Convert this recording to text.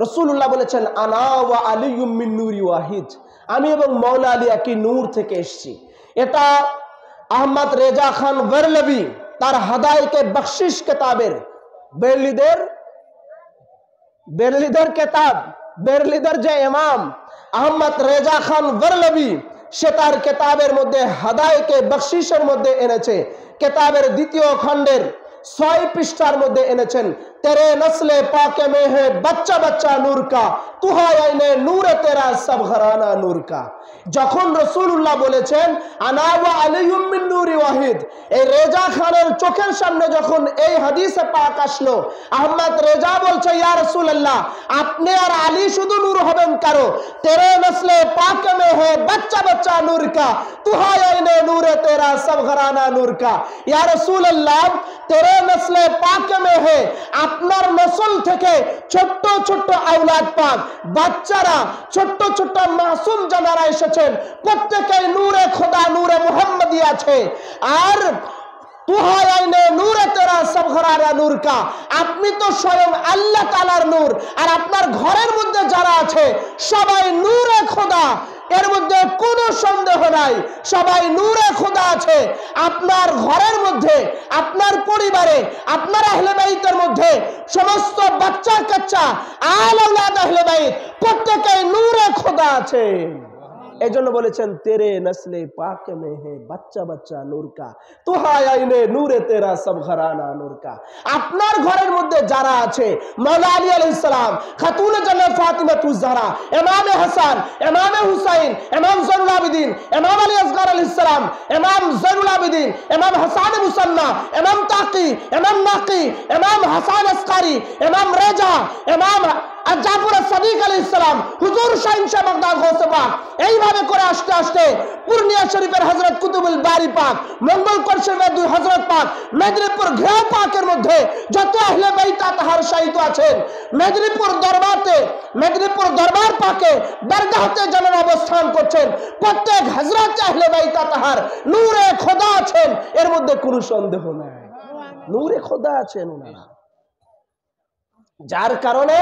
রাসূলুল্লাহ বলেছেন আনা ওয়া আলিয়্যুম মিন নূরি ওয়াহিদ, আমি এবং মওলা আলী একই নূর থেকে এসেছি। এটা আহমদ রেজা খান বেরলভী তার হাদায়েকে বখশিশ কিতাবের বেরলিদের কিতাব, বেরলিদের যে ইমাম আহমদ রেজা খান বেরলভী সে তার কিতাবের মধ্যে হাদায়েকে বখশিশের মধ্যে এনেছে। কিতাবের দ্বিতীয় খণ্ডের 6 পৃষ্ঠার মধ্যে এনেছেন তেরে নসলে পাকে মে হে বাচ্চা বাচ্চা নূর কা তুহা আইনে নূরে তেরা সব ঘরানা নূর কা। যখন রাসূলুল্লাহ বলেছেন আনা ওয়া আলিয়্যুম মিন নূরি ওয়াহিদ, এই রেজা খানের চোখের সামনে যখন এই হাদিসে পাক আসলো, আহমদ রেজা বলছে ইয়া রাসূলুল্লাহ আপনি আর আলী শুধু নূর হবেন কারো, তেরে নসলে পাকে মে হে বাচ্চা বাচ্চা নূর কা তুহা আইনে নূরে তেরা সব ঘরানা নূর কা। ইয়া রাসূলুল্লাহ তেরে নসলে পাকে মে হে, আপনার নসল থেকে ছোট্ট ছোট্ট আওলাদ পাক বাচ্চারা ছোট্ট ছোট্ট মাসুম যারা এসেছেন প্রত্যেকেই নূরে খোদা নূরে মুহাম্মদী আছে। আর নূরে তেরা সব ঘরানা নূর কা, আপনি তো স্বয়ং আল্লাহ তাআলার নূর, আর আপনার ঘরের মধ্যে যারা আছে সবাই নূরে খোদা, এর মধ্যে কোনো সন্দেহ নাই, সবাই নূরে খোদা আছে। আপনার ঘরের মধ্যে, আপনার পরিবারে, আপনার আহলে বাইতের মধ্যে সমস্ত বাচ্চা কাচ্চা আওলাদ আহলে বাইত প্রত্যেকেই নূরে খোদা আছে। এই জন্য বলেছেন তেরে নসলে পাকে মে হে বাচ্চা বাচ্চা নূর কা তুহা আইনে নূরে তেরা সব ঘরানা নূর কা। আপনার ঘরের মধ্যে যারা আছে মওলা আলী আলাইহিস সালাম, খাতুন জান্নাত ফাতিমাতুজ জাহরা, ইমাম হাসান, ইমাম হুসাইন, ইমাম জয়নুল আবেদিন, ইমাম আলী আসগর আলাইহিস সালাম, ইমাম জয়নুল আবেদিন, ইমাম হাসান মুসান্না, ইমাম তাকি, ইমাম নাকি, ইমাম হাসান আসকারি, ইমাম রেজা, ইমাম জাফর সাদিক আলাইহিস সালাম, হুজুর শাহিন শাহ বাগদাদ গৌসে পাক, এইভাবে করে আস্তে আস্তে পূর্ণিয়া শরীফের হযরত কুতুবুল বারি পাক, মঙ্গলকোট শরীফের দুই হযরত পাক, মেদিনীপুর ঘেরাও পাকের মধ্যে যত আহলে বাইত তাহার শাহিদ আছেন, মেদিনীপুর দরবার পাকে দরগাহতে যারা অবস্থান করছেন প্রত্যেক হযরত আহলে বাইত তাহার নূরে খোদা আছেন, এর মধ্যে কোনো সন্দেহ নাই, নূরে খোদা আছেন ওনারা। যার কারণে